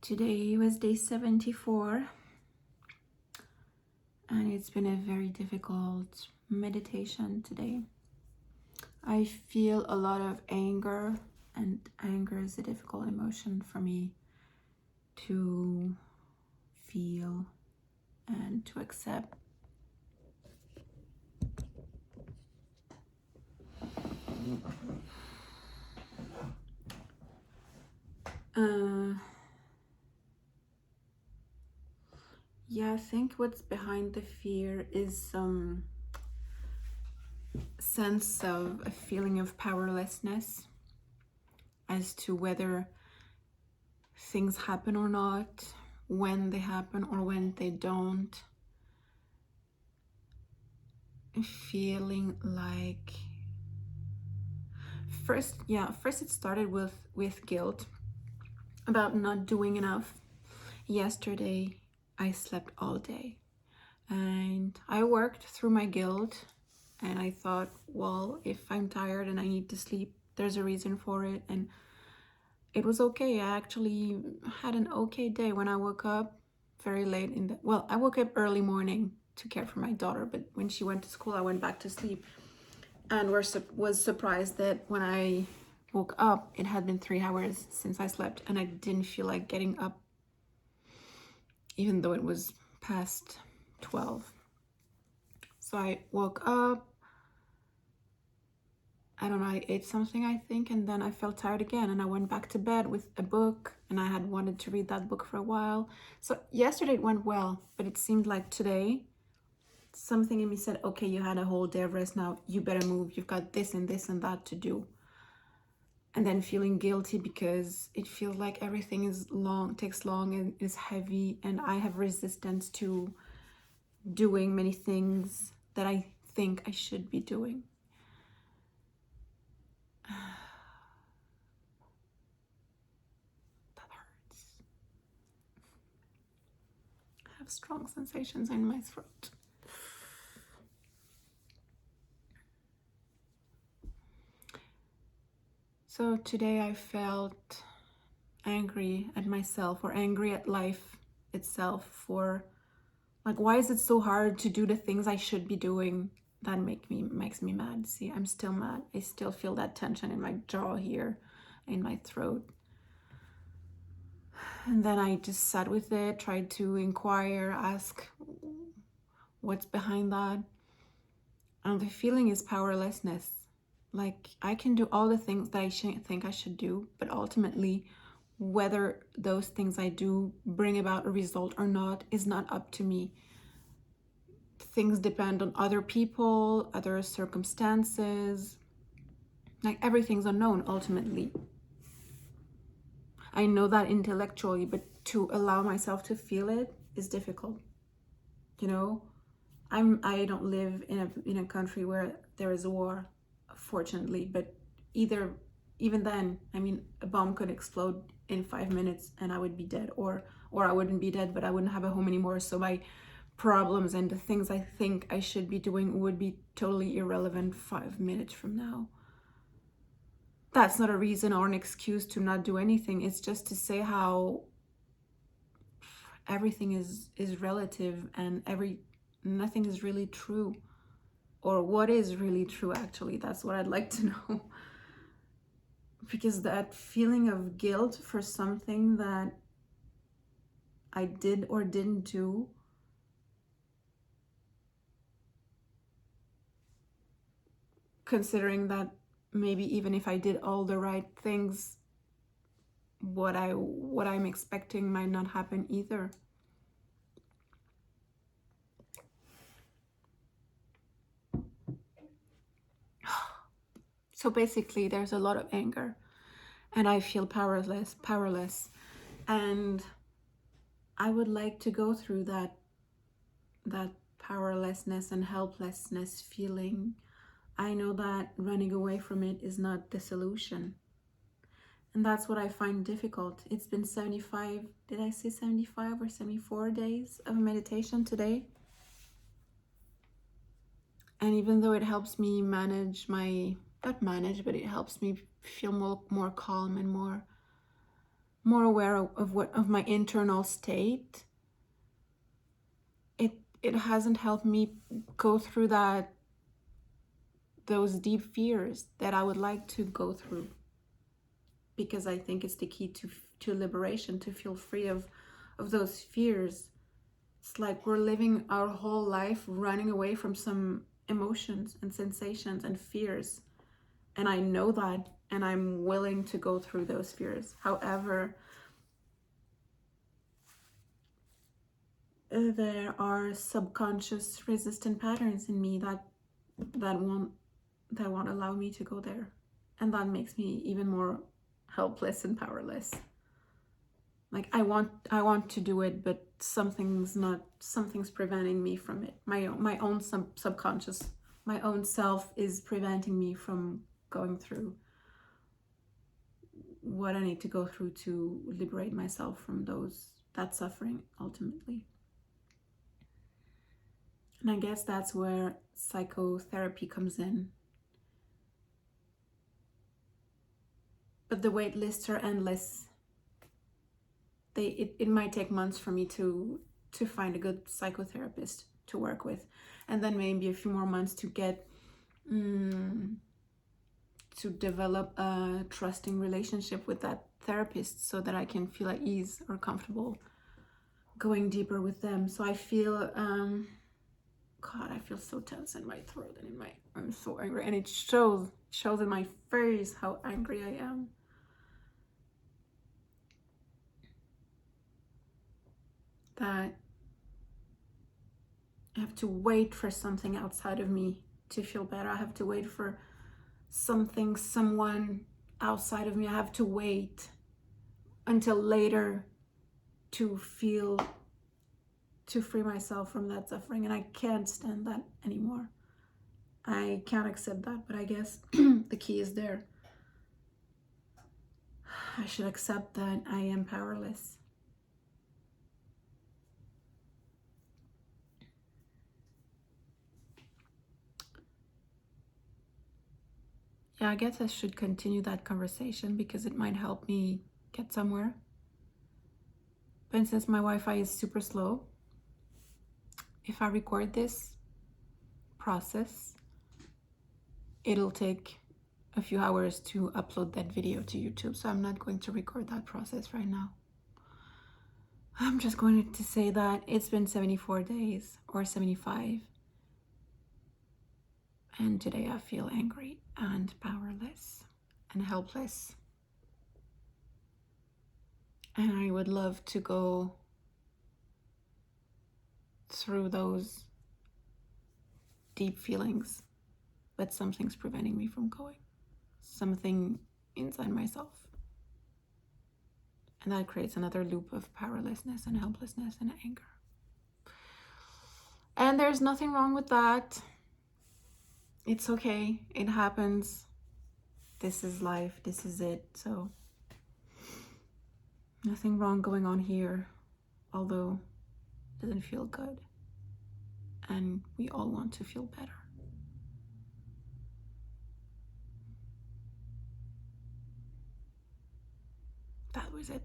Today was day 74, and it's been a very difficult meditation today. I feel a lot of anger, and anger is a difficult emotion for me to feel and to accept. Yeah, I think what's behind the fear is some sense of a feeling of powerlessness as to whether things happen or not, when they happen or when they don't. Feeling like first it started with guilt about not doing enough. Yesterday I slept all day and I worked through my guilt, and I thought, well, if I'm tired and I need to sleep, there's a reason for it, and it was okay. I actually had an okay day when I woke up very late I woke up early morning to care for my daughter, but when she went to school I went back to sleep and was surprised that when I woke up it had been 3 hours since I slept, and I didn't feel like getting up even though it was past 12. So I woke up, I don't know, I ate something I think, and then I felt tired again and I went back to bed with a book, and I had wanted to read that book for a while. So yesterday it went well, but it seemed like today something in me said, okay, you had a whole day of rest, now you better move, you've got this and this and that to do. And then feeling guilty because it feels like everything is takes long and is heavy, and I have resistance to doing many things that I think I should be doing. That hurts. I have strong sensations in my throat. So today I felt angry at myself, or angry at life itself, for like, why is it so hard to do the things I should be doing? That makes me mad. See, I'm still mad. I still feel that tension in my jaw here, in my throat. And then I just sat with it, tried to inquire, ask what's behind that. And the feeling is powerlessness. Like, I can do all the things that I think I should do, but ultimately, whether those things I do bring about a result or not is not up to me. Things depend on other people, other circumstances. Like, everything's unknown ultimately. I know that intellectually, but to allow myself to feel it is difficult. You know, I don't live in a country where there is a war, fortunately, but even then, I mean, a bomb could explode in 5 minutes and I would be dead, or I wouldn't be dead, but I wouldn't have a home anymore. So my problems and the things I think I should be doing would be totally irrelevant 5 minutes from now. That's not a reason or an excuse to not do anything. It's just to say how everything is relative, and nothing is really true. Or what is really true, actually. That's what I'd like to know. Because that feeling of guilt for something that I did or didn't do, considering that maybe even if I did all the right things, what I'm expecting might not happen either. So basically there's a lot of anger, and I feel powerless, and I would like to go through that powerlessness and helplessness feeling. I know that running away from it is not the solution. And that's what I find difficult. It's been 75, did I say 75 or 74 days of meditation today? And even though it helps me manage but it helps me feel more calm and more more aware of my internal state, it hasn't helped me go through those deep fears that I would like to go through, because I think it's the key to liberation, to feel free of those fears. It's like we're living our whole life running away from some emotions and sensations and fears, and I know that, and I'm willing to go through those fears. However, there are subconscious resistant patterns in me that won't allow me to go there, and that makes me even more helpless and powerless. Like I want to do it, but something's preventing me from it. My own subconscious, my own self is preventing me from going through what I need to go through to liberate myself from that suffering ultimately. And I guess that's where psychotherapy comes in. But the wait lists are endless. It might take months for me to find a good psychotherapist to work with, and then maybe a few more months to get to develop a trusting relationship with that therapist, so that I can feel at ease or comfortable going deeper with them. So I feel God, I feel so tense in my throat and I'm so angry, and it shows in my face how angry I am. That I have to wait for something outside of me to feel better. I have to wait for someone outside of me. I have to wait until later to free myself from that suffering, and I can't stand that anymore. I can't accept that, but I guess the key is there. I should accept that I am powerless. Yeah, I guess I should continue that conversation because it might help me get somewhere. But since my Wi-Fi is super slow, if I record this process, it'll take a few hours to upload that video to YouTube. So I'm not going to record that process right now. I'm just going to say that it's been 74 days or 75. And today I feel angry and powerless and helpless. And I would love to go through those deep feelings, but something's preventing me from going. Something inside myself. And that creates another loop of powerlessness and helplessness and anger. And there's nothing wrong with that. It's okay. It happens. This is life. This is it. So nothing wrong going on here, although it doesn't feel good. And we all want to feel better. That was it.